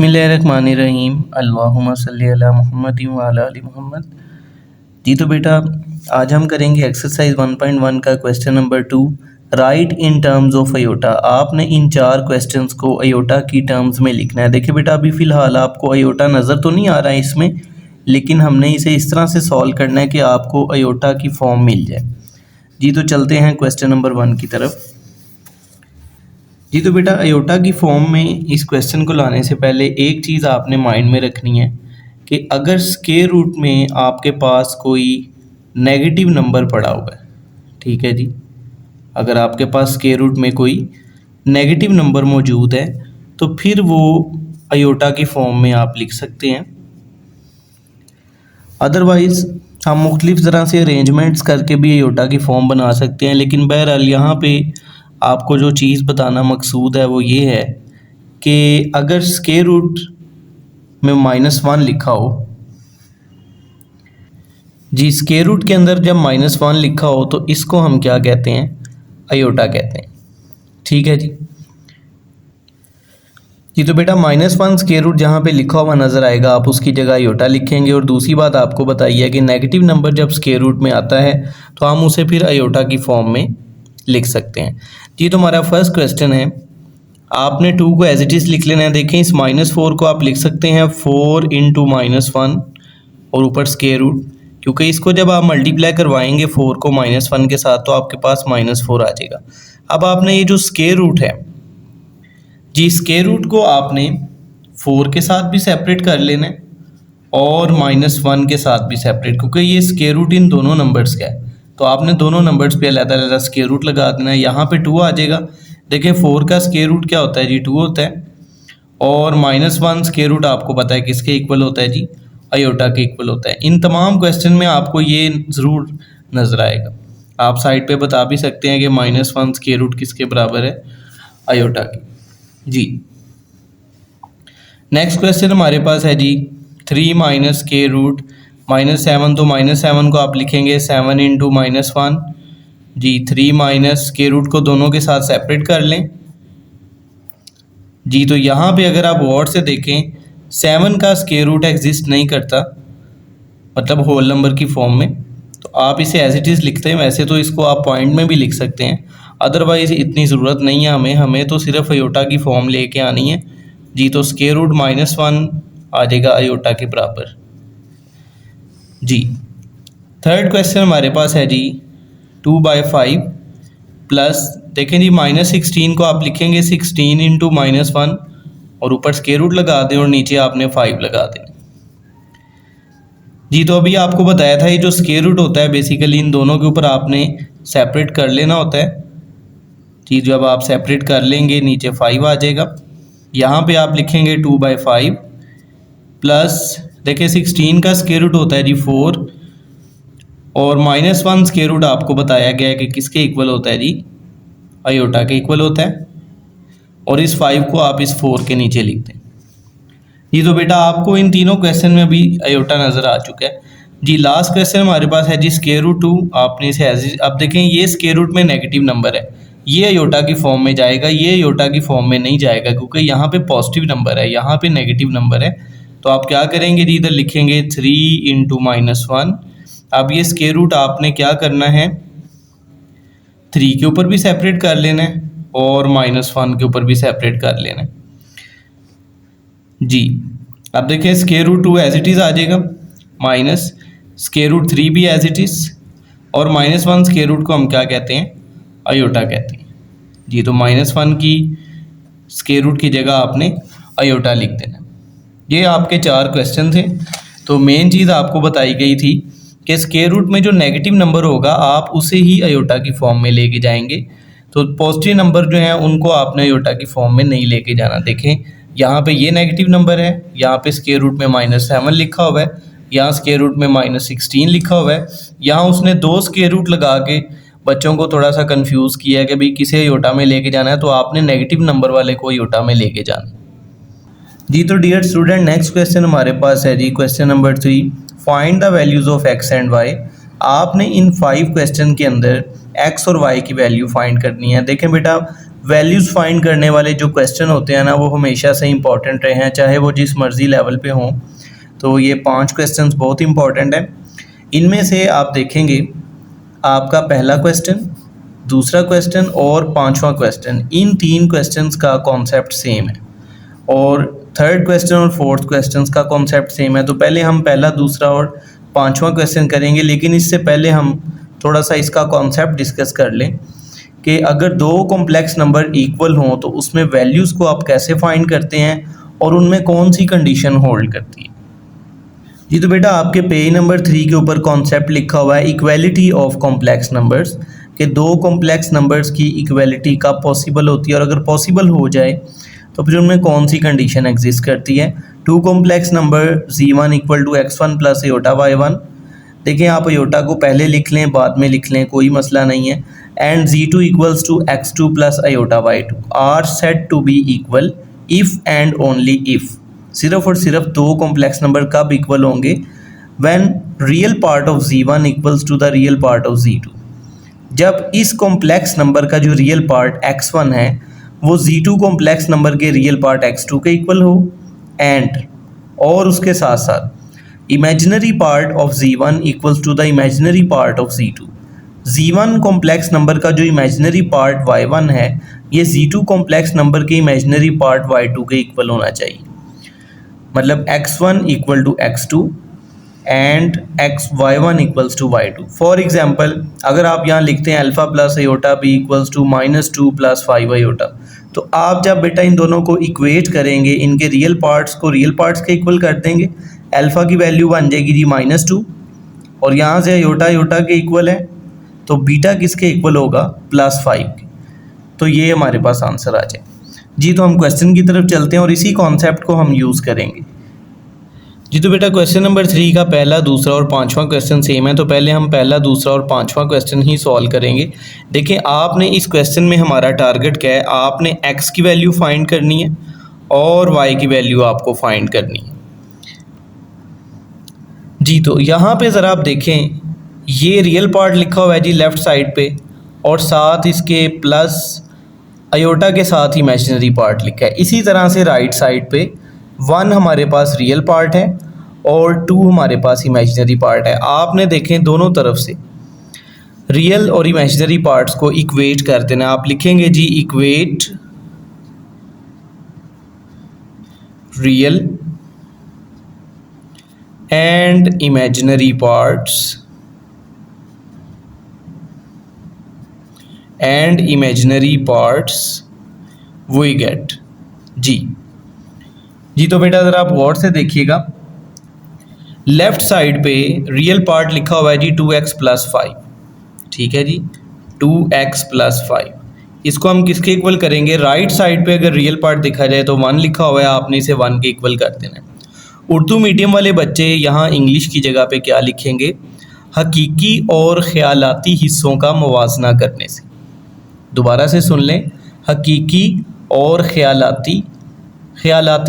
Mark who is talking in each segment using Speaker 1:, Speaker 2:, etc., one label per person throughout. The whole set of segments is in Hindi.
Speaker 1: बिस्मिल्लाहिर्रहमानिर्रहीम अल्लाहुम्मा सल्ली अला मुहम्मद व अला आलि मुहम्मद। जी तो बेटा आज हम करेंगे एक्सरसाइज 1.1 का question number 2, right in terms of iota. आपने इन चार क्वेश्चंस को अयोटा की टर्म्स में लिखना है। देखिए बेटा अभी फ़िलहाल आपको अयोटा नज़र तो नहीं आ रहा है इसमें, लेकिन हमने इसे इस तरह से सॉल्व करना है कि आपको अयोटा की फॉर्म मिल जाए। जी तो चलते हैं क्वेश्चन नंबर 1 की तरफ। जी तो बेटा अयोटा की फॉर्म में इस क्वेश्चन को लाने से पहले एक चीज़ आपने माइंड में रखनी है कि अगर स्क्वायर रूट में आपके पास कोई नेगेटिव नंबर पड़ा हुआ है, ठीक है जी, अगर आपके पास स्क्वायर रूट में कोई नेगेटिव नंबर मौजूद है तो फिर वो अयोटा की फॉर्म में आप लिख सकते हैं। अदरवाइज़ हम मुख्तलिफ़ तरह से अरेंजमेंट्स करके भी अयोटा की फॉर्म बना सकते हैं, लेकिन बहरहाल यहाँ पे आपको जो चीज़ बताना मकसूद है वो ये है कि अगर स्क्वायर रूट में -1 लिखा हो, जी स्क्वायर रूट के अंदर जब -1 लिखा हो तो इसको हम क्या कहते हैं, अयोटा कहते हैं। ठीक है जी। जी तो बेटा -1 स्क्वायर रूट जहाँ पे लिखा हुआ नज़र आएगा आप उसकी जगह अयोटा लिखेंगे। और दूसरी बात आपको बताइए कि नेगेटिव नंबर जब स्क्वायर रूट में आता है तो हम उसे फिर अयोटा की फॉर्म में लिख सकते हैं। जी तो हमारा फर्स्ट क्वेश्चन है, आपने 2 को एज इट इज़ लिख लेना है। देखें इस -4 को आप लिख सकते हैं 4 × -1 और ऊपर स्क्वायर रूट, क्योंकि इसको जब आप मल्टीप्लाई करवाएंगे 4 को -1 के साथ तो आपके पास -4 आ जाएगा। अब आपने ये जो स्क्वायर रूट है, जी स्क्वायर रूट को आपने 4 के साथ भी सेपरेट कर लेना है और -1 के साथ भी सेपरेट, क्योंकि ये स्क्वायर रूट इन दोनों नंबर्स का है तो आपने दोनों नंबर्स पे अलग-अलग स्क्वायर रूट लगा देना है। यहाँ पे 2 आ जाएगा। देखिए 4 का स्क्वायर रूट क्या होता है जी, 2 होता है, और -1 स्क्वायर रूट आपको पता है किसके इक्वल होता है जी, अयोटा के इक्वल होता है। इन तमाम क्वेश्चन में आपको ये ज़रूर नज़र आएगा। आप साइड पे बता भी सकते हैं कि -1 स्क्वायर रूट किसके बराबर है, अयोटा की। जी नेक्स्ट क्वेश्चन हमारे पास है जी 3 - स्क्वायर रूट -7, तो -7 को आप लिखेंगे 7 × -1। जी 3 - स्क्वायर रूट को दोनों के साथ सेपरेट कर लें। जी तो यहाँ पे अगर आप गौर से देखें 7 का स्क्वायर रूट एग्जिस्ट नहीं करता, मतलब होल नंबर की फॉर्म में, तो आप इसे एज इट इज़ लिखते हैं। वैसे तो इसको आप पॉइंट में भी लिख सकते हैं, अदरवाइज़ इतनी ज़रूरत नहीं है हमें तो सिर्फ अयोटा की फॉर्म लेके आनी है। जी तो स्क्वायर रूट -1 आ जाएगा अयोटा के बराबर। जी थर्ड क्वेश्चन हमारे पास है जी 2/5 प्लस, देखें जी -16 को आप लिखेंगे 16 × -1 और ऊपर स्क्वायर रूट लगा दें और नीचे आपने 5 लगा दें। जी तो अभी आपको बताया था ये जो स्क्वायर रूट होता है बेसिकली इन दोनों के ऊपर आपने सेपरेट कर लेना होता है। जी जब आप सेपरेट कर लेंगे नीचे 5 आ जाएगा। यहाँ पे आप लिखेंगे 2/5 प्लस, देखिए 16 का स्क्वायर रूट होता है जी 4 और -1 स्क्वायर रूट आपको बताया गया है कि किसके इक्वल होता है जी, अयोटा के इक्वल होता है। और इस 5 को आप इस 4 के नीचे लिख दें। जी तो बेटा आपको इन तीनों क्वेश्चन में भी अयोटा नज़र आ चुका है। जी लास्ट क्वेश्चन हमारे पास है जी स्क्वायर रूट 2, आपने इसे अब देखें ये स्क्वायर रूट में नेगेटिव नंबर है, ये अयोटा की फॉर्म में जाएगा, ये अयोटा की फॉर्म में नहीं जाएगा क्योंकि यहाँ पे पॉजिटिव नंबर है, यहाँ पे नेगेटिव नंबर है। तो आप क्या करेंगे जी, इधर लिखेंगे 3 × -1। अब ये स्क्वायर रूट आपने क्या करना है, 3 के ऊपर भी सेपरेट कर लेना है और -1 के ऊपर भी सेपरेट कर लेना है। जी अब देखें square root 2 as it is आ जाएगा, माइनस स्क्वायर रूट 3 भी एज इट इज़, और -1 स्क्वायर रूट को हम क्या कहते हैं, अयोटा कहते हैं। जी तो -1 की स्क्वायर रूट की जगह आपने अयोटा लिख देना। ये आपके 4 क्वेश्चन थे। तो मेन चीज़ आपको बताई गई थी कि स्क्वायर रूट में जो नेगेटिव नंबर होगा आप उसे ही अयोटा की फॉर्म में लेके जाएंगे, तो पॉजिटिव नंबर जो हैं उनको आपने अयोटा की फॉर्म में नहीं लेके जाना। देखें यहाँ पे ये नेगेटिव नंबर है, यहाँ पे स्क्वायर रूट में -7 लिखा हुआ है, यहाँ स्क्वायर रूट में -16 लिखा हुआ है। यहाँ उसने 2 स्क्वायर रूट लगा के बच्चों को थोड़ा सा कंफ्यूज किया है कि भाई किसे अयोटा में लेके जाना है, तो आपने नेगेटिव नंबर वाले को अयोटा में लेके जाना। जी तो डियर स्टूडेंट नेक्स्ट क्वेश्चन हमारे पास है जी question number 3, find the values of x and y। आपने इन 5 क्वेश्चन के अंदर x और y की वैल्यू फाइंड करनी है। देखें बेटा वैल्यूज़ फाइंड करने वाले जो क्वेश्चन होते हैं ना, वो हमेशा से इम्पॉर्टेंट रहे हैं, चाहे वो जिस मर्ज़ी लेवल पे हों। तो ये 5 क्वेश्चंस बहुत इंपॉर्टेंट हैं। इनमें से आप देखेंगे आपका पहला क्वेश्चन, दूसरा क्वेश्चन और पांचवा क्वेश्चन, इन 3 क्वेश्चंस का कॉन्सेप्ट सेम है और थर्ड क्वेश्चन और फोर्थ क्वेश्चन का कॉन्सेप्ट सेम है। तो पहले हम पहला, दूसरा और पांचवा क्वेश्चन करेंगे, लेकिन इससे पहले हम थोड़ा सा इसका कॉन्सेप्ट डिस्कस कर लें कि अगर दो कॉम्प्लेक्स नंबर इक्वल हों तो उसमें वैल्यूज़ को आप कैसे फाइंड करते हैं और उनमें कौन सी कंडीशन होल्ड करती है। जी तो बेटा आपके पेज नंबर 3 के ऊपर कॉन्सेप्ट लिखा हुआ है इक्वलिटी ऑफ कॉम्प्लेक्स नंबर्स, कि दो कॉम्प्लेक्स नंबर्स की इक्वलिटी कब पॉसिबल होती है और अगर पॉसिबल हो जाए तो फिर उनमें कौन सी कंडीशन एग्जिस्ट करती है। Two complex number z1 equal to x1 plus iota y1, देखिए आप अयोटा को पहले लिख लें बाद में लिख लें, कोई मसला नहीं है। And z2 equals to x2 plus iota y2 are said to be equal if and only if, सिर्फ और सिर्फ दो कॉम्प्लेक्स नंबर कब इक्वल होंगे, when real part of z1 equals to the real part of z2, जब इस कॉम्प्लेक्स नंबर का जो रियल पार्ट x1 है वो z2 कॉम्प्लेक्स नंबर के रियल पार्ट x2 के इक्वल हो, एंड और उसके साथ साथ imaginary part of z1 equals to the imaginary part of z2, z1 complex number का जो इमेजिनरी पार्ट y1 है ये z2 कॉम्प्लेक्स नंबर के इमेजिनरी पार्ट y2 के इक्वल होना चाहिए। मतलब x1 equal to x2 and y1 equals to y2। For example अगर आप यहाँ लिखते हैं alpha plus aorta B equals to -2 plus 5 iota, तो आप जब बेटा इन दोनों को इक्वेट करेंगे, इनके रियल पार्ट्स को रियल पार्ट्स के इक्वल कर देंगे, अल्फ़ा की वैल्यू बन जाएगी जी -2 और यहाँ से अयोटा अयोटा के इक्वल है, तो बीटा किसके इक्वल होगा, +5 के। तो ये हमारे पास आंसर आ जाए जी। तो हम क्वेश्चन की तरफ चलते हैं और इसी कॉन्सेप्ट को हम यूज़ करेंगे जी। तो बेटा क्वेश्चन नंबर 3 का पहला, दूसरा और पांचवा क्वेश्चन सेम है, तो पहले हम पहला, दूसरा और पांचवा क्वेश्चन ही सॉल्व करेंगे। देखिए आपने इस क्वेश्चन में हमारा टारगेट क्या है, आपने x की वैल्यू फाइंड करनी है और y की वैल्यू आपको फाइंड करनी है जी। तो यहाँ पे ज़रा आप देखें, ये रियल पार्ट लिखा हुआ है जी लेफ़्ट साइड पे और साथ इसके प्लस अयोटा के साथ इमेजिनरी पार्ट लिखा है। इसी तरह से राइट साइड पे 1 हमारे पास रियल पार्ट है और 2 हमारे पास इमेजिनरी पार्ट है। आपने देखें दोनों तरफ से रियल और इमेजिनरी पार्ट्स को इक्वेट कर देना। आप लिखेंगे जी equate real and imaginary parts and imaginary parts we get जी। तो बेटा ज़रा आप गौर से देखिएगा, लेफ़्ट साइड पे रियल पार्ट लिखा हुआ है जी 2x प्लस 5, ठीक है जी 2x प्लस 5। इसको हम किसके इक्वल करेंगे, राइट साइड पे अगर रियल पार्ट देखा जाए तो 1 लिखा हुआ है, आपने इसे 1 के इक्वल कर देना है। उर्दू मीडियम वाले बच्चे यहाँ इंग्लिश की जगह पे क्या लिखेंगे, हकीकी और ख़यालाती हिस्सों का मुवाजना करने से। दोबारा से सुन लें, हकीकी और ख़यालाती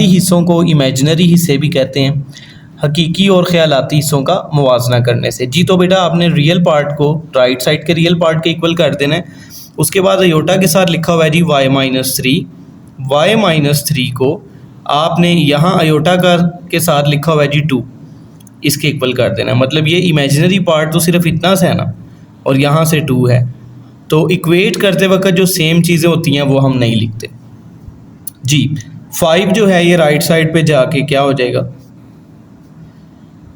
Speaker 1: हिस्सों को इमेजिनरी हिस्से भी कहते हैं, हकीकी और ख़यालाती हिस्सों का मुवाजना करने से जी। तो बेटा आपने रियल पार्ट को राइट साइड के रियल पार्ट के इक्वल कर देना है। उसके बाद अयोटा के साथ लिखा हुआ है जी y-3 को आपने यहाँ अयोटा के साथ लिखा हुआ है जी 2, इसके इक्वल कर देना है। मतलब ये इमेजिनरी पार्ट तो सिर्फ इतना सा है ना और यहाँ से 2 है, तो इक्वेट करते वक्त जो सेम चीज़ें होती हैं वो हम नहीं लिखते जी। 5 जो है ये राइट साइड पे जाके क्या हो जाएगा,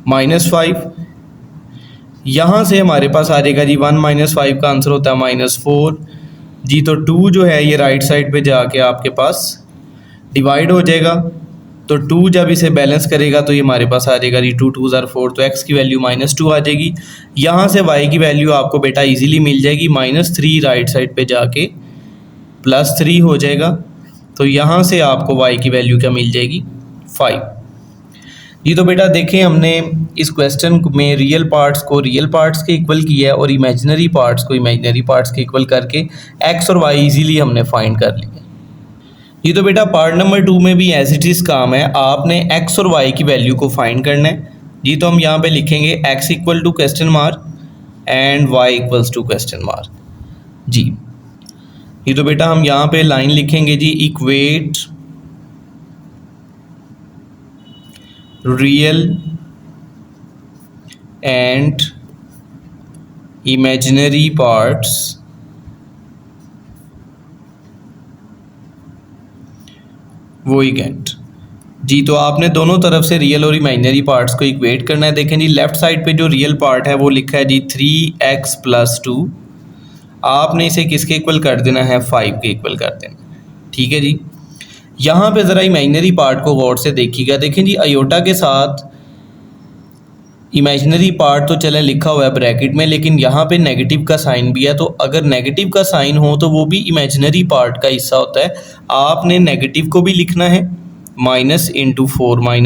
Speaker 1: -5। यहाँ से हमारे पास आ जाएगा जी 1 - 5 का आंसर होता है -4 जी। तो 2 जो है ये राइट साइड पे जाके आपके पास डिवाइड हो जाएगा, तो 2 जब इसे बैलेंस करेगा तो ये हमारे पास आ जाएगा जी 2 2 ज़ार 4, तो x की वैल्यू -2 आ जाएगी। यहाँ से y की वैल्यू आपको बेटा इजीली मिल जाएगी, -3 राइट साइड पे जाके +3 हो जाएगा, तो यहाँ से आपको y की वैल्यू क्या मिल जाएगी, 5 जी। तो बेटा देखें हमने इस क्वेश्चन में रियल पार्ट्स को रियल पार्ट्स के इक्वल किया है और इमेजिनरी पार्ट्स को इमेजिनरी पार्ट्स के इक्वल करके x और y इजीली हमने फाइंड कर लिया जी। तो बेटा पार्ट नंबर 2 में भी एज इट इज़ काम है, आपने x और y की वैल्यू को फाइंड करना है जी। तो हम यहाँ पे लिखेंगे x equal to question mark and y equals to question mark जी। ये तो बेटा हम यहाँ पे लाइन लिखेंगे जी, equate real and imaginary parts वो इक्वेट जी। तो आपने दोनों तरफ से रियल और इमेजिनरी पार्ट्स को इक्वेट करना है। देखें जी, लेफ्ट साइड पे जो रियल पार्ट है वो लिखा है जी 3x + 2। आपने इसे किसके इक्वल कर देना है, 5 के इक्वल कर देना। ठीक है जी। यहाँ पे ज़रा इमेजिनरी पार्ट को गौर से देखिएगा। देखें जी, अयोटा के साथ इमेजिनरी पार्ट तो चले लिखा हुआ है ब्रैकेट में, लेकिन यहाँ पे नेगेटिव का साइन भी है। तो अगर नेगेटिव का साइन हो तो वो भी इमेजिनरी पार्ट का हिस्सा होता है। आपने नेगेटिव को भी लिखना है, -4 - y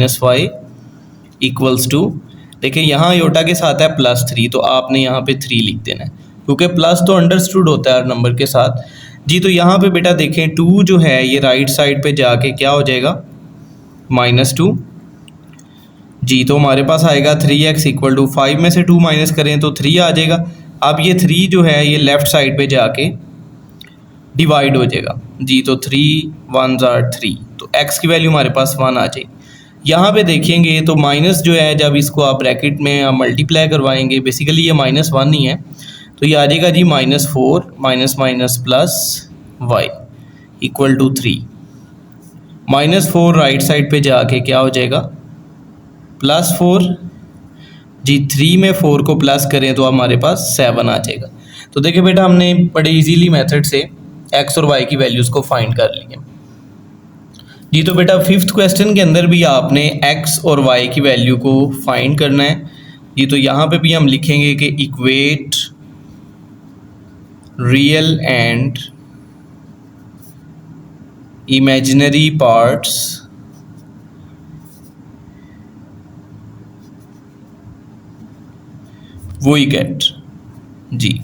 Speaker 1: = देखिए यहाँ अयोटा के साथ है +3, तो आपने यहाँ पे 3 लिख देना है, क्योंकि प्लस तो अंडरस्टूड होता है हर नंबर के साथ जी। तो यहाँ पे बेटा देखें 2 जो है ये राइट साइड पे जाके क्या हो जाएगा, -2 जी। तो हमारे पास आएगा 3x = 5 में से 2 माइनस करें तो 3 आ जाएगा। अब ये 3 जो है ये लेफ़्ट साइड पे जाके डिवाइड हो जाएगा जी। तो 3 × 1 = 3, तो x की वैल्यू हमारे पास 1 आ जाएगी। यहाँ पे देखेंगे तो माइनस जो है जब इसको आप ब्रैकेट में मल्टीप्लाई करवाएंगे, बेसिकली ये -1 ही है, तो ये आ जाएगा जी -4 - y = 3। -4 राइट साइड पे जाके क्या हो जाएगा, +4 जी। 3 में 4 को प्लस करें तो हमारे पास 7 आ जाएगा। तो देखिए बेटा हमने बड़े इजीली मेथड से x और y की वैल्यूज़ को फाइंड कर लिए जी। तो बेटा 5th क्वेश्चन के अंदर भी आपने x और y की वैल्यू को फाइंड करना है जी। तो यहाँ पे भी हम लिखेंगे कि equate real and imaginary parts वो इक्वेट जी।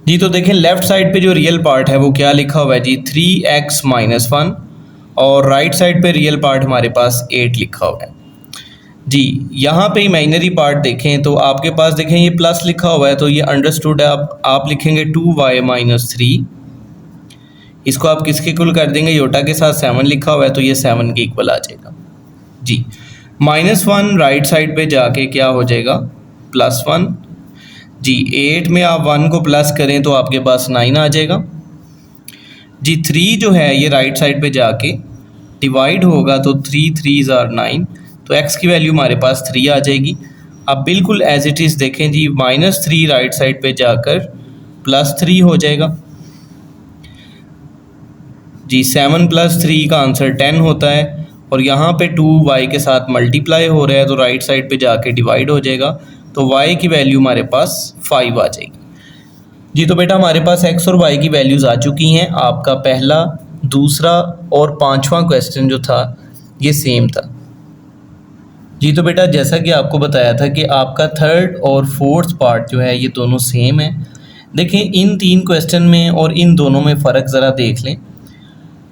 Speaker 1: जी तो देखें लेफ़्ट साइड पे जो रियल पार्ट है वो क्या लिखा हुआ है जी, 3x - 1, और राइट साइड पे रियल पार्ट हमारे पास 8 लिखा हुआ है जी। यहाँ पे इमेजिनरी पार्ट देखें तो आपके पास देखें ये प्लस लिखा हुआ है, तो ये अंडरस्टूड है। अब आप लिखेंगे 2y - 3, इसको आप किसके इक्वल कर देंगे, योटा के साथ 7 लिखा हुआ है, तो ये 7 के इक्वल आ जाएगा जी। -1 राइट साइड पे जाके क्या हो जाएगा, +1 जी। 8 में आप 1 को प्लस करें तो आपके पास 9 आ जाएगा जी। 3 जो है ये राइट साइड पे जाके डिवाइड होगा, तो 3 × 3 = 9, तो x की वैल्यू हमारे पास 3 आ जाएगी। अब बिल्कुल एज इट इज़ देखें जी, -3 राइट साइड पे जाकर +3 हो जाएगा जी। 7 + 3 का आंसर 10 होता है, और यहाँ पे 2y के साथ मल्टीप्लाई हो रहा है, तो राइट साइड पे जाके डिवाइड हो जाएगा, तो y की वैल्यू हमारे पास 5 आ जाएगी जी। तो बेटा हमारे पास x और y की वैल्यूज़ आ चुकी हैं। आपका पहला, दूसरा और 5वां क्वेश्चन जो था ये सेम था जी। तो बेटा जैसा कि आपको बताया था कि आपका 3rd और 4th पार्ट जो है ये दोनों सेम है। देखें इन 3 क्वेश्चन में और इन दोनों में फ़र्क ज़रा देख लें।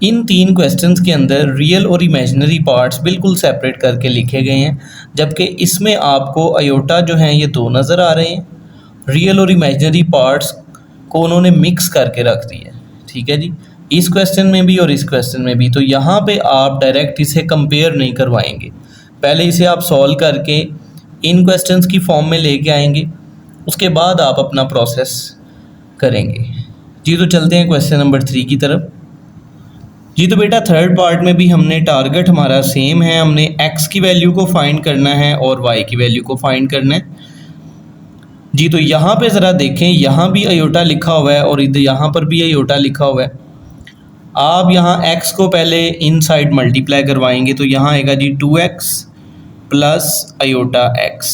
Speaker 1: इन 3 क्वेश्चंस के अंदर रियल और इमेजिनरी पार्ट्स बिल्कुल सेपरेट करके लिखे गए हैं, जबकि इसमें आपको अयोटा जो हैं ये 2 नज़र आ रहे हैं। रियल और इमेजिनरी पार्ट्स को उन्होंने मिक्स करके रख दिया है। ठीक है जी, इस क्वेश्चन में भी और इस क्वेश्चन में भी। तो यहाँ पे आप डायरेक्ट इसे कंपेयर नहीं करवाएंगे, पहले इसे आप सॉल्व करके इन क्वेश्चंस की फॉर्म में लेके आएंगे, उसके बाद आप अपना प्रोसेस करेंगे जी। तो चलते हैं क्वेश्चन नंबर 3 की तरफ जी। तो बेटा 3rd पार्ट में भी हमने टारगेट हमारा सेम है, हमने x की वैल्यू को फाइंड करना है और y की वैल्यू को फाइंड करना है जी। तो यहाँ पे ज़रा देखें, यहाँ भी अयोटा लिखा हुआ है और इधर यहाँ पर भी अयोटा लिखा हुआ है। आप यहाँ x को पहले इन साइड मल्टीप्लाई करवाएंगे, तो यहाँ आएगा जी 2x + अयोटा x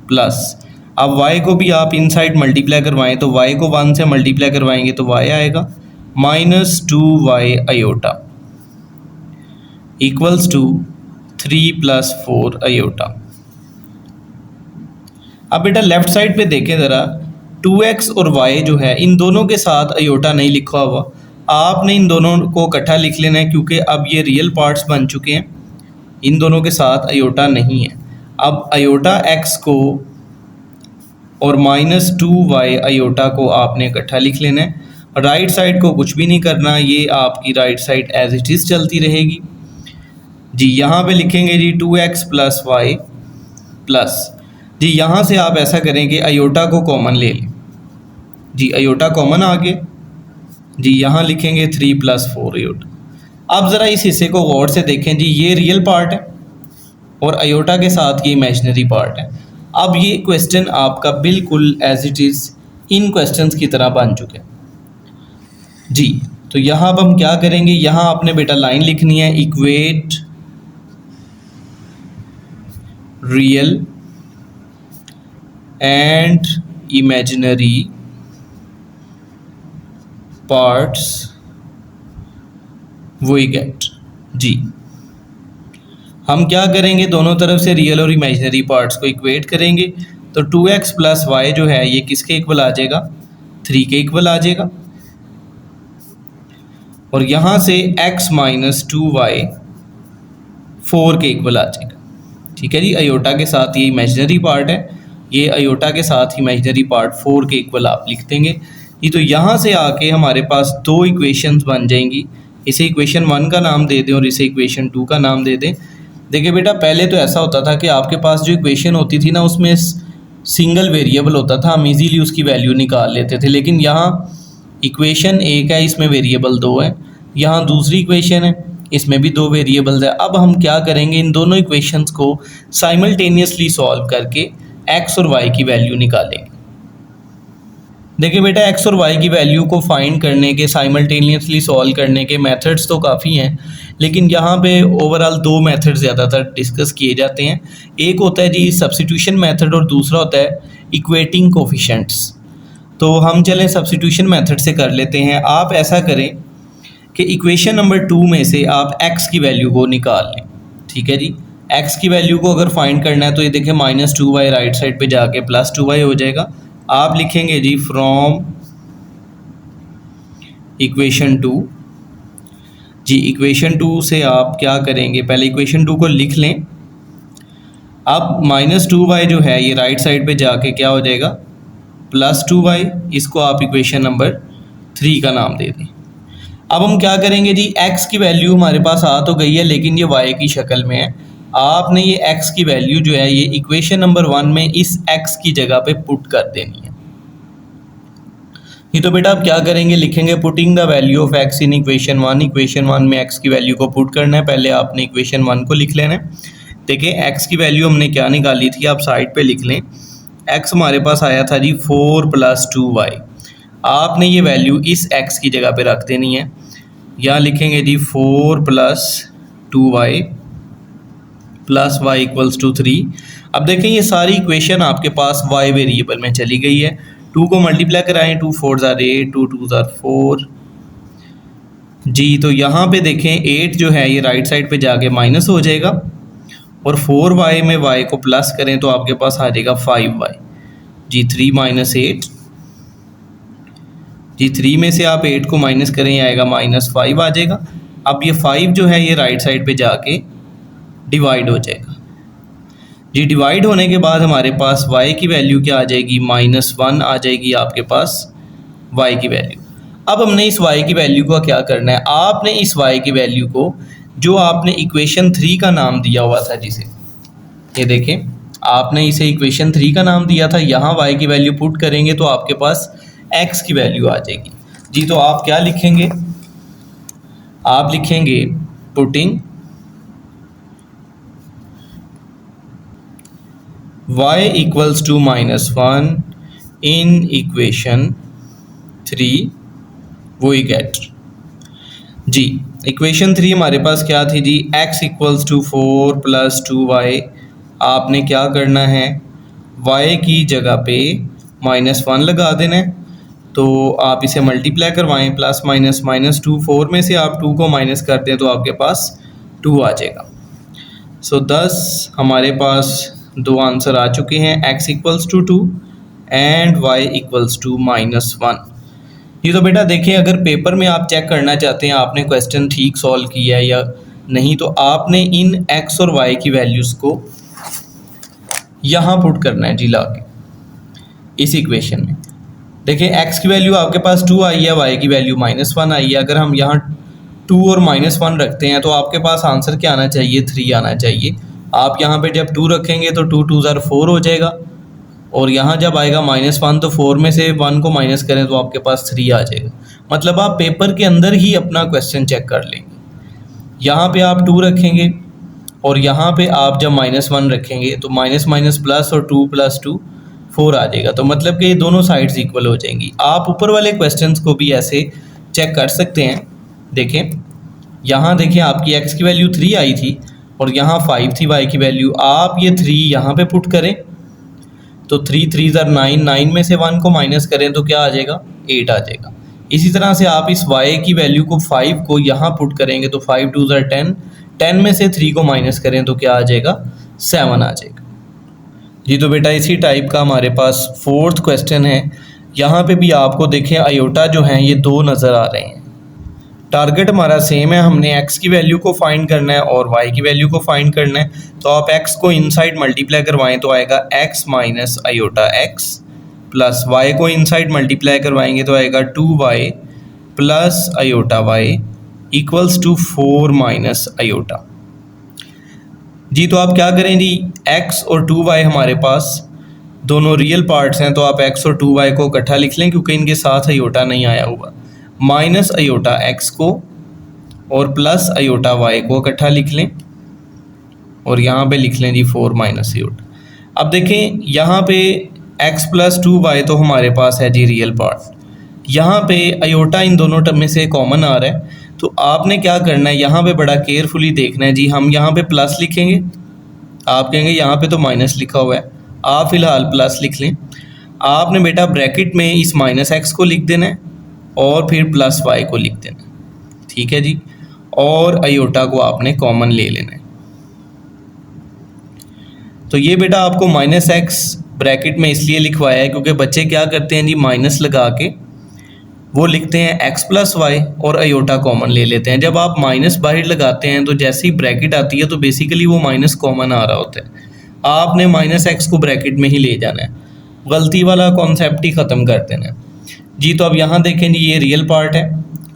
Speaker 1: प्लस, अब y को भी आप इन साइड मल्टीप्लाई करवाएँ, तो y को 1 से मल्टीप्लाई करवाएंगे तो y आएगा -2y अयोटा = 3 + 4 अयोटा। अब बेटा लेफ़्ट साइड पे देखें ज़रा, 2x और y जो है इन दोनों के साथ अयोटा नहीं लिखा हुआ, आपने इन दोनों को इकट्ठा लिख लेना है, क्योंकि अब ये रियल पार्ट्स बन चुके हैं, इन दोनों के साथ अयोटा नहीं है। अब अयोटा x को और -2y अयोटा को आपने इकट्ठा लिख लेना है। राइट साइड को कुछ भी नहीं करना, ये आपकी right side as it is चलती रहेगी जी। यहाँ पे लिखेंगे जी 2x plus y plus z, यहाँ से आप ऐसा करें कि अयोटा को कॉमन ले लें जी, अयोटा कॉमन आ गए जी। यहाँ लिखेंगे 3 प्लस 4 अयोटा। अब ज़रा इस हिस्से को गौर से देखें जी, ये रियल पार्ट है और अयोटा के साथ ये इमेजिनरी पार्ट है। अब ये क्वेश्चन आपका बिल्कुल as it is in questions की तरह बन चुके हैं जी। तो यहाँ अब हम क्या करेंगे, यहाँ आपने बेटा लाइन लिखनी है, equate real and imaginary parts we get जी। हम क्या करेंगे, दोनों तरफ से रियल और इमेजिनरी पार्ट्स को इक्वेट करेंगे। तो 2x प्लस वाई जो है ये किसके इक्वल आ जाएगा, 3 के इक्वल आ जाएगा। और यहाँ से x माइनस 2y 4 के इक्वल आ जाएगा। ठीक है जी, अयोटा के साथ ये इमेजिनरी पार्ट है, ये अयोटा के साथ इमेजिनरी पार्ट 4 के इक्वल आप लिख देंगे ये। तो यहाँ से आके हमारे पास दो इक्वेशंस बन जाएंगी, इसे इक्वेशन 1 का नाम दे दें और इसे इक्वेशन 2 का नाम दे दें। देखिए बेटा, पहले तो ऐसा होता था कि आपके पास जो इक्वेशन होती थी ना, उसमें सिंगल वेरिएबल होता था, हम इजीली उसकी वैल्यू निकाल लेते थे। लेकिन यहाँ इक्वेशन 1 है, इसमें वेरिएबल 2 है। यहाँ दूसरी इक्वेशन है, इसमें भी 2 वेरिएबल्स है। अब हम क्या करेंगे, इन दोनों इक्वेशंस को साइमल्टेनियसली सॉल्व करके x और y की वैल्यू निकालेंगे। देखिए बेटा, x और y की वैल्यू को फाइंड करने के, साइमल्टेनियसली सॉल्व करने के मेथड्स तो काफ़ी हैं, लेकिन यहाँ पे ओवरऑल 2 मेथड ज़्यादातर डिस्कस किए जाते हैं। एक होता है जी सब्स्टिट्यूशन मेथड और दूसरा होता है इक्वेटिंग कोफिशिएंट्स। तो हम चलें सब्स्टिट्यूशन मेथड से कर लेते हैं। आप ऐसा करें कि इक्वेशन नंबर 2 में से आप x की वैल्यू को निकाल लें। ठीक है जी, x की वैल्यू को अगर फाइंड करना है तो ये देखें -2y राइट साइड पे जाके +2y हो जाएगा। आप लिखेंगे जी फ्रॉम इक्वेशन 2 जी। इक्वेशन 2 से आप क्या करेंगे, पहले इक्वेशन 2 को लिख लें। अब -2y जो है ये राइट साइड पे जाके क्या हो जाएगा, +2y। इसको आप इक्वेशन नंबर 3 का नाम दे दें। अब हम क्या करेंगे जी, x की वैल्यू हमारे पास आ तो गई है, लेकिन ये y की शक्ल में है। आपने ये x की वैल्यू जो है ये इक्वेशन नंबर 1 में इस x की जगह पे पुट कर देनी है। ये तो बेटा आप क्या करेंगे, लिखेंगे putting the value of x in equation 1। Equation 1 में x की वैल्यू को पुट करना है। पहले आपने इक्वेशन 1 को लिख लेना है। देखिए x की वैल्यू हमने क्या निकाली थी, आप साइड पे लिख लें। x हमारे पास आया था जी 4 + 2y। आपने ये वैल्यू इस x की जगह पे रख देनी है। यहाँ लिखेंगे जी 4 + 2y + y = 3। अब देखें ये सारी इक्वेशन आपके पास y वेरिएबल में चली गई है। 2 को मल्टीप्लाई कराएं, 2 4 * 8, 2 2 * 4 जी। तो यहाँ पे देखें 8 जो है ये राइट साइड पे जाके माइनस हो जाएगा और 4y में y को प्लस करें तो आपके पास आ जाएगा 5y जी। 3 - 8 जी, 3 में से आप 8 को माइनस करें, ये आएगा -5 आ जाएगा। अब ये 5 जो है ये राइट साइड पे जाके डिवाइड हो जाएगा जी। डिवाइड होने के बाद हमारे पास y की वैल्यू क्या आ जाएगी, -1 आ जाएगी आपके पास y की वैल्यू। अब हमने इस y की वैल्यू को क्या करना है, आपने इस y की वैल्यू को जो आपने इक्वेशन 3 का नाम दिया हुआ था, जिसे ये देखें आपने इसे इक्वेशन 3 का नाम दिया था, यहाँ y की वैल्यू पुट करेंगे तो आपके पास x की वैल्यू आ जाएगी जी। तो आप क्या लिखेंगे, आप लिखेंगे putting y = -1 in equation 3 we get जी। इक्वेशन 3 हमारे पास क्या थी जी, x = 4 + 2y। आपने क्या करना है, y की जगह पे -1 लगा देना है। तो आप इसे मल्टीप्लाई करवाएं, +- 4 में से आप 2 को माइनस कर दें तो आपके पास 2 आ जाएगा। सो 10 हमारे पास 2 आंसर आ चुके हैं, x = 2 एंड y = -1। ये तो बेटा देखिए, अगर पेपर में आप चेक करना चाहते हैं आपने क्वेश्चन ठीक सॉल्व किया है या नहीं, तो आपने इन x और y की वैल्यूज़ को यहाँ पुट करना है जी, ला के इस इक्वेशन में। देखिए x की वैल्यू आपके पास 2 आई है, y की वैल्यू -1 आई है। अगर हम यहाँ 2 और -1 रखते हैं तो आपके पास आंसर क्या आना चाहिए, 3 आना चाहिए। आप यहाँ पे जब 2 रखेंगे तो 2 2 ज़र 4 हो जाएगा, और यहाँ जब आएगा -1 तो 4 में से 1 को माइनस करें तो आपके पास 3 आ जाएगा। मतलब आप पेपर के अंदर ही अपना क्वेश्चन चेक कर लेंगे। यहाँ पे आप 2 रखेंगे और यहाँ पे आप जब -1 रखेंगे तो माइनस माइनस प्लस और 2 + 2 4 आ जाएगा। तो मतलब कि ये दोनों साइड्स इक्वल हो जाएंगी। आप ऊपर वाले क्वेश्चंस को भी ऐसे चेक कर सकते हैं। देखें यहाँ देखिए आपकी x की वैल्यू 3 आई थी और यहाँ 5 थी y की वैल्यू। आप ये 3 यहाँ पे पुट करें तो 3 3 ज़र 9, 9 में से 1 को माइनस करें तो क्या आ जाएगा, 8 आ जाएगा। इसी तरह से आप इस y की वैल्यू को 5 को यहाँ पुट करेंगे तो 5 2 ज़र 10, 10 में से 3 को माइनस करें तो क्या आ जाएगा, 7 आ जाएगा। जी तो बेटा इसी टाइप का हमारे पास 4th क्वेश्चन है। यहाँ पे भी आपको देखें आयोटा जो हैं ये 2 नज़र आ रहे हैं। टारगेट हमारा सेम है, हमने x की वैल्यू को फाइंड करना है और y की वैल्यू को फाइंड करना है। तो आप x को इनसाइड मल्टीप्लाई करवाएं तो आएगा x minus iota x, plus y को इनसाइड मल्टीप्लाई करवाएंगे तो आएगा 2y plus iota y equals to 4 minus iota. जी तो आप क्या करें जी, x और 2y हमारे पास दोनों रियल पार्ट्स हैं तो आप x और 2y को इकट्ठा लिख लें क्योंकि इनके साथ आयोटा नहीं आया हुआ। माइनस आयोटा x को और प्लस आयोटा y को इकट्ठा लिख लें और यहाँ पे लिख लें जी 4 माइनस आयोटा। अब देखें यहाँ पे x + 2y तो हमारे पास है जी रियल पार्ट, यहाँ पे आयोटा इन दोनों टर्म में से कॉमन आ रहा है। तो आपने क्या करना है, यहाँ पे बड़ा केयरफुली देखना है जी। हम यहाँ पे प्लस लिखेंगे, आप कहेंगे यहाँ पे तो माइनस लिखा हुआ है, आप फ़िलहाल प्लस लिख लें। आपने बेटा ब्रैकेट में इस -x को लिख देना है और फिर +y को लिख देना है, ठीक है जी। और आयोटा को आपने कॉमन ले लेना है। तो ये बेटा आपको -x ब्रैकेट में इसलिए लिखवाया है क्योंकि बच्चे क्या करते हैं जी, माइनस लगा के वो लिखते हैं x + y और आयोटा कॉमन ले लेते हैं। जब आप माइनस बाहर लगाते हैं तो जैसे ही ब्रैकेट आती है तो बेसिकली वो माइनस कॉमन आ रहा होता है। आपने -x को ब्रैकेट में ही ले जाना है, गलती वाला कॉन्सेप्ट ही ख़त्म कर देना है। जी तो अब यहाँ देखें जी, ये रियल पार्ट है,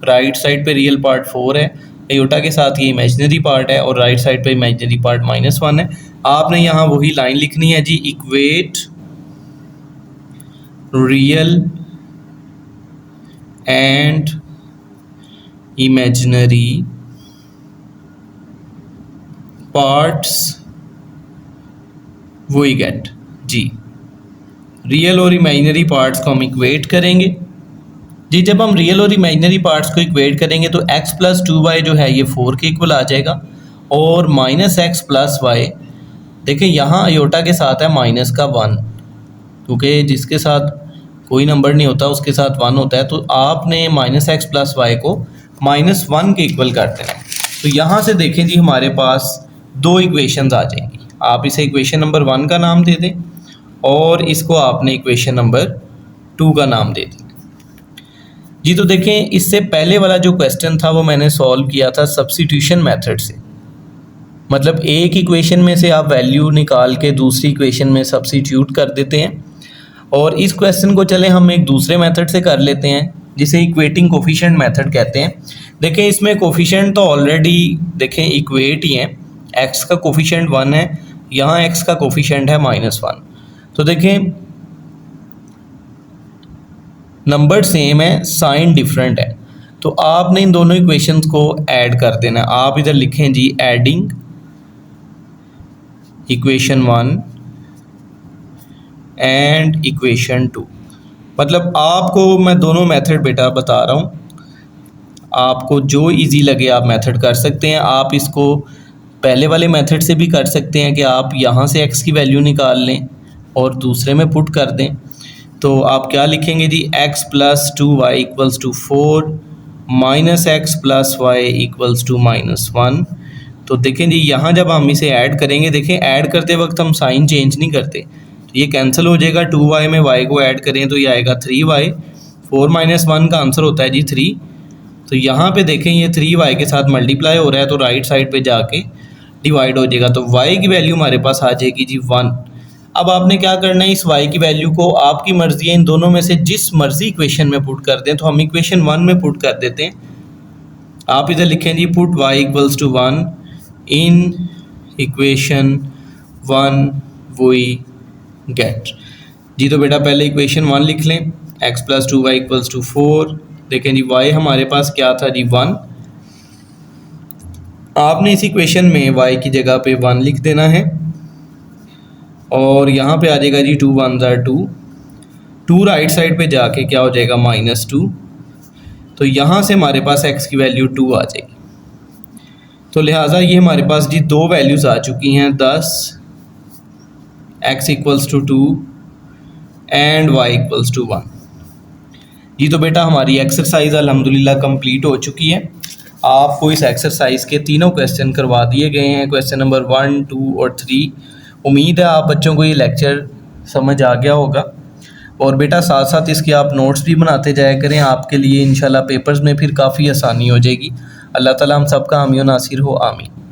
Speaker 1: राइट साइड पे रियल पार्ट 4 है, आयोटा के साथ ये इमेजिनरी पार्ट है और राइट साइड पे इमेजिनरी पार्ट -1 है। आपने यहाँ वही लाइन लिखनी है जी, equate real and imaginary parts वही गेट। जी रियल और इमेजिनरी पार्ट्स को हम इक्वेट करेंगे। जी जब हम रियल और इमेजिनरी पार्ट्स को इक्वेट करेंगे तो x + 2y जो है ये 4 के इक्वल आ जाएगा और -x + y देखें यहाँ आयोटा के साथ है माइनस का 1, क्योंकि जिसके साथ कोई नंबर नहीं होता उसके साथ 1 होता है। तो आपने -x + y को -1 के इक्वल कर देना है। तो यहाँ से देखें जी हमारे पास 2 इक्वेशंस आ जाएंगी। आप इसे इक्वेशन नंबर 1 का नाम दे दें और इसको आपने इक्वेशन नंबर 2 का नाम दे दें। जी तो देखें इससे पहले वाला जो क्वेश्चन था वो मैंने सॉल्व किया था सब्स्टिट्यूशन मेथड से। मतलब एक इक्वेशन में से आप वैल्यू निकाल के दूसरी इक्वेशन में सब्स्टिट्यूट कर देते हैं। और इस क्वेश्चन को चले हम एक दूसरे मेथड से कर लेते हैं जिसे इक्वेटिंग कोफिशिएंट मेथड कहते हैं। देखें इसमें कोफिशिएंट तो ऑलरेडी देखें इक्वेट ही हैं। x का कोफिशिएंट 1 है, यहाँ x का कोफिशिएंट है -1। तो देखें नंबर सेम है, साइन डिफरेंट है। तो आपने इन दोनों इक्वेशंस को ऐड कर देना। आप इधर लिखें जी एडिंग इक्वेशन 1 एंड इक्वेशन 2। मतलब आपको मैं दोनों मेथड बेटा बता रहा हूँ, आपको जो इजी लगे आप मेथड कर सकते हैं। आप इसको पहले वाले मेथड से भी कर सकते हैं कि आप यहाँ से x की वैल्यू निकाल लें और दूसरे में पुट कर दें। तो आप क्या लिखेंगे जी, x + 2y = 4 -x + y = -1। तो देखें जी यहाँ जब हम इसे ऐड करेंगे, देखें ऐड करते वक्त हम साइन चेंज नहीं करते, तो ये कैंसिल हो जाएगा। 2y में y को ऐड करें तो ये आएगा 3y। 4 - 1 का आंसर होता है जी 3। तो यहाँ पे देखें ये 3y के साथ मल्टीप्लाई हो रहा है तो राइट साइड पे जाके डिवाइड हो जाएगा। तो y की वैल्यू हमारे पास आ जाएगी जी 1। अब आपने क्या करना है, इस y की वैल्यू को आपकी मर्ज़ी है इन दोनों में से जिस मर्ज़ी इक्वेशन में पुट कर दें। तो हम इक्वेशन 1 में पुट कर देते हैं। आप इधर लिखें जी put y equals to 1 in equation 1 we get. जी तो बेटा पहले इक्वेशन 1 लिख लें, x plus 2y equals to 4। देखें जी y हमारे पास क्या था जी 1। आपने इस इक्वेशन में y की जगह पे 1 लिख देना है और यहाँ पे आ जाएगा जी 2 1 2। 2 राइट साइड पे जाके क्या हो जाएगा -2। तो यहाँ से हमारे पास x की वैल्यू 2 आ जाएगी। तो लिहाजा ये हमारे पास जी दो वैल्यूज़ आ चुकी हैं 10 x equals to 2 and y equals to 1। जी तो बेटा हमारी एक्सरसाइज अल्हम्दुलिल्लाह कंप्लीट हो चुकी है। आपको इस एक्सरसाइज के तीनों क्वेश्चन करवा दिए गए हैं, क्वेश्चन नंबर 1 2 और 3। उम्मीद है आप बच्चों को ये लेक्चर समझ आ गया होगा और बेटा साथ साथ इसके आप नोट्स भी बनाते जाया करें। आपके लिए इंशाल्लाह पेपर्स में फिर काफ़ी आसानी हो जाएगी। अल्लाह ताला हम सब का हामी और नासिर हो, आमीन।